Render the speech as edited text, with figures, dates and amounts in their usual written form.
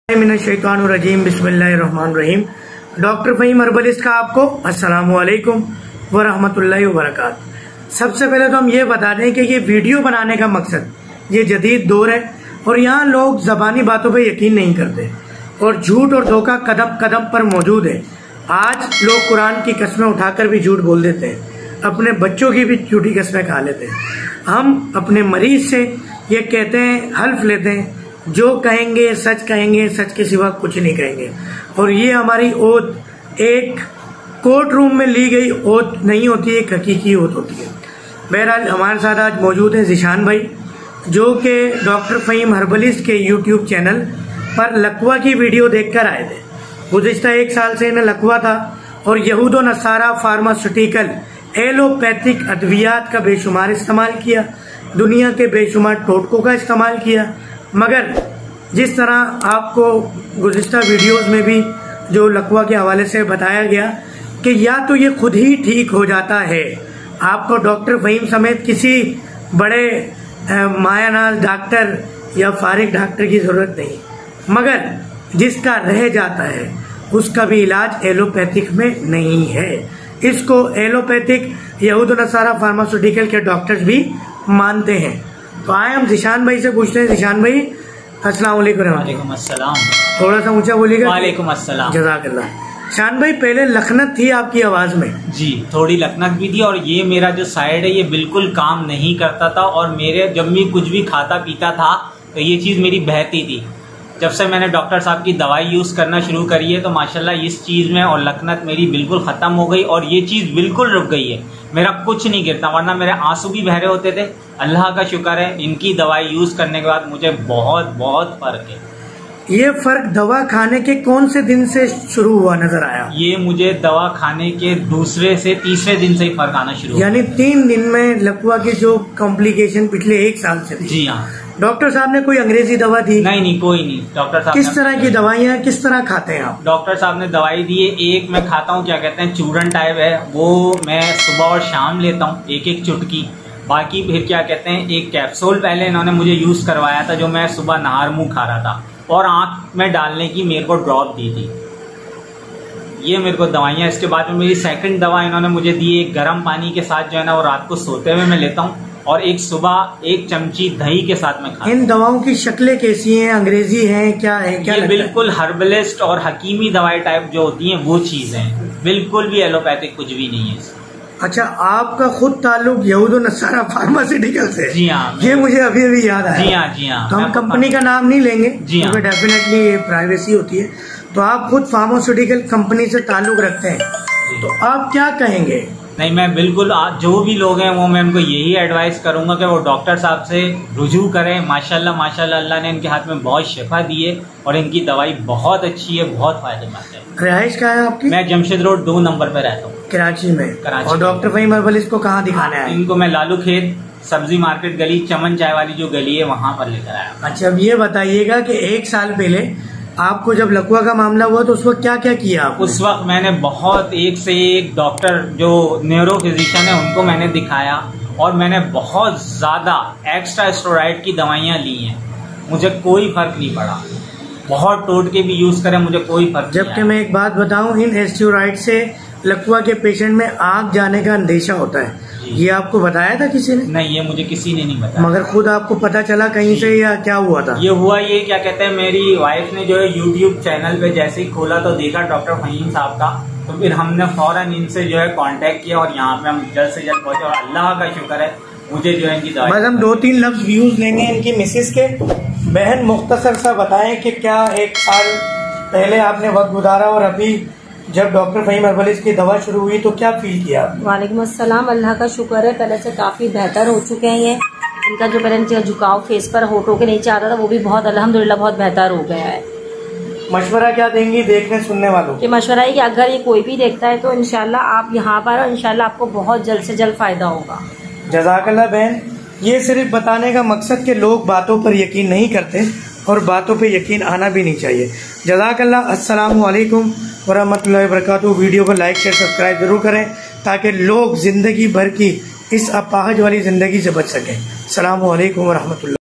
मिनश्शैतानिर्रजीम बिस्मिल्लाहिर्रहमानिर्रहीम। Doctor Faheem herbalist का आपको अस्सलामु अलैकुम व रहमतुल्लाहि व बरकातुहू। सबसे पहले तो हम ये बता दें कि ये वीडियो बनाने का मकसद ये जदीद दौर है और यहाँ लोग ज़बानी बातों पे यकीन नहीं करते और झूठ और धोखा कदम कदम पर मौजूद है। आज लोग कुरान की कस्में उठाकर भी झूठ बोल देते हैं, अपने बच्चों की भी झूठी कस्में खा लेते हैं। हम अपने मरीज से ये कहते हैं, हल्फ लेते हैं, जो कहेंगे सच के सिवा कुछ नहीं कहेंगे। और ये हमारी ओथ एक कोर्ट रूम में ली गई ओथ नहीं होती, एक हकीकी ओथ होती है। बहरहाल हमारे साथ आज मौजूद हैं ज़ीशान भाई, जो कि डॉक्टर फ़हीम हर्बलिस्ट के यूट्यूब चैनल पर लकवा की वीडियो देखकर आए थे। गुज़िश्ता 1 साल से इन्हें लकवा था और यहूद व नसारा फार्मास्यूटिकल एलोपैथिक अद्वियात का बेशुमार इस्तेमाल किया, दुनिया के बेशुमार टोटकों का इस्तेमाल किया, मगर जिस तरह आपको गुज़िश्ता वीडियोस में भी जो लकवा के हवाले से बताया गया कि या तो ये खुद ही ठीक हो जाता है, आपको डॉक्टर फ़हीम समेत किसी बड़े मायानाज डॉक्टर या फारिग डॉक्टर की ज़रूरत नहीं, मगर जिसका रह जाता है उसका भी इलाज एलोपैथिक में नहीं है। इसको एलोपैथिक यहूद नसारा फार्मास्यूटिकल के डॉक्टर्स भी मानते हैं। तो आए हम ज़ीशान भाई से पूछते हैं। ज़ीशान भाई अस्सलाम वालेकुम। वालेकुम अस्सलाम। थोड़ा सा ऊंचा बोलिएगा। वालेकुम अस्सलाम। जज़ाकल्लाह। ज़ीशान भाई, पहले लखनत थी आपकी आवाज में? जी, थोड़ी लखनत भी थी और ये मेरा जो साइड है ये बिल्कुल काम नहीं करता था और मेरे जब मैं कुछ भी खाता पीता था तो ये चीज़ मेरी बहती थी। जब से मैंने डॉक्टर साहब की दवाई यूज़ करना शुरू करी है तो माशाल्लाह इस चीज़ में और लखनत मेरी बिल्कुल ख़त्म हो गई और ये चीज़ बिल्कुल रुक गई है। मेरा कुछ नहीं गिरता, वरना मेरे आंसू भी बह रहे होते थे। अल्लाह का शुक्र है, इनकी दवाई यूज़ करने के बाद मुझे बहुत बहुत फ़र्क है। ये फ़र्क दवा खाने के कौन से दिन से शुरू हुआ नजर आया? ये मुझे दवा खाने के दूसरे से तीसरे दिन से ही फ़र्क आना शुरू हुआ। यानी 3 दिन में लकवा की जो कॉम्प्लिकेशन पिछले 1 साल से थी? जी हाँ। डॉक्टर साहब ने कोई अंग्रेजी दवा दी? नहीं, कोई नहीं। डॉक्टर साहब किस तरह की दवाइयाँ किस तरह खाते हैं आप? डॉक्टर साहब ने दवाई दी है, एक मैं खाता हूँ, क्या कहते हैं, चूरन टाइप है, वो मैं सुबह और शाम लेता हूँ 1-1 चुटकी। बाकी फिर क्या कहते हैं, एक कैप्सूल पहले इन्होंने मुझे यूज करवाया था जो मैं सुबह नहार मुंह खा रहा था, और आँख में डालने की मेरे को ड्रॉप दी थी। ये मेरे को दवाइयाँ। इसके बाद में मेरी सेकंड दवा इन्होंने मुझे दी, एक गर्म पानी के साथ जो है ना वो रात को सोते हुए मैं लेता हूँ, और एक सुबह 1 चमची दही के साथ में खाता। इन दवाओं की शक्लें कैसी हैं? अंग्रेजी हैं क्या है? क्या ये बिल्कुल हर्बलिस्ट और हकीमी दवाई टाइप जो होती हैं वो चीजें हैं, बिल्कुल भी एलोपैथिक कुछ भी नहीं है। अच्छा, आपका खुद ताल्लुक यहूद नसारा फार्मास्यूटिकल से? जी हाँ। ये मुझे अभी याद आया। जी हाँ। तो हम कंपनी का नाम नहीं लेंगे क्योंकि डेफिनेटली प्राइवेसी होती है। तो आप खुद फार्मास्यूटिकल कंपनी से ताल्लुक रखते हैं, तो आप क्या कहेंगे? नहीं, मैं बिल्कुल जो भी लोग हैं वो मैं उनको यही एडवाइस करूंगा कि वो डॉक्टर साहब से रुजू करें। माशाल्लाह अल्लाह ने इनके हाथ में बहुत शिफा दी है और इनकी दवाई बहुत अच्छी है, बहुत फायदेमंद है। रिहाइश क्या है आपकी? मैं जमशेद रोड 2 नंबर पे रहता हूँ, कराची में। और डॉक्टर फ़हीम हर्बलिस्ट को कहाँ दिखाना है? इनको मैं लालू खेत सब्जी मार्केट गली, चमन चाय वाली जो गली है वहाँ पर लेकर आया। अच्छा, अब ये बताइएगा कि 1 साल पहले आपको जब लकवा का मामला हुआ तो उस वक्त क्या क्या किया आपने? उस वक्त मैंने बहुत एक से एक डॉक्टर जो न्यूरो फिजिशियन है उनको मैंने दिखाया और मैंने बहुत ज्यादा एक्स्ट्रा स्टेरॉइड की दवाइयाँ ली हैं, मुझे कोई फर्क नहीं पड़ा। बहुत टोटके भी यूज करें, मुझे कोई फर्क नहीं। जबकि मैं एक बात बताऊं, इन स्टेरॉइड से लकवा के पेशेंट में आग जाने का अंदेशा होता है। ये आपको बताया था किसी ने? नहीं, ये मुझे किसी ने नहीं बताया। मगर खुद आपको पता चला कहीं से या क्या हुआ था? ये हुआ, ये क्या कहते हैं, मेरी वाइफ ने जो है यूट्यूब चैनल पे जैसे ही खोला तो देखा डॉक्टर फ़हीम साहब का, तो फिर हमने फौरन इनसे जो है कांटेक्ट किया और यहाँ पे हम जल्द से जल्द पहुंचे और अल्लाह का शुक्र है मुझे जो है इनकी दवाई। बस हम 2-3 लफ्ज व्यूज लेंगे इनकी मिसेस के। बहन, मुख्तसर सा बताएं कि क्या 1 साल पहले आपने वक्त गुजारा और अभी जब डॉक्टर फ़हीम हर्बलिस्ट की दवा शुरू हुई तो क्या फील किया? वालेकुम अस्सलाम। अल्लाह का शुक्र है, पहले से काफ़ी बेहतर हो चुके हैं। ये इनका जो पहले झुकाव फेस पर होठों के नीचे आता था वो भी बहुत अल्हम्दुलिल्लाह बहुत बेहतर हो गया है। मशवरा क्या देंगी देखने सुनने वालों को? ये मशवरा है कि अगर ये कोई भी देखता है तो इंशाल्लाह आप यहाँ पर और इंशाल्लाह आपको बहुत जल्द से जल्द फायदा होगा। जज़ाकल्लाह बहन। ये सिर्फ बताने का मकसद कि लोग बातों पर यकीन नहीं करते और बातों पे यकीन आना भी नहीं चाहिए। जज़ाकल्लाह। अस्सलामु अलैकुम व रहमतुल्लाहि व बरकातुहू। वीडियो को लाइक शेयर सब्सक्राइब जरूर करें ताकि लोग जिंदगी भर की इस अपाहज वाली जिंदगी से बच सकें। अस्सलामु अलैकुम व रहमतुल्लाह।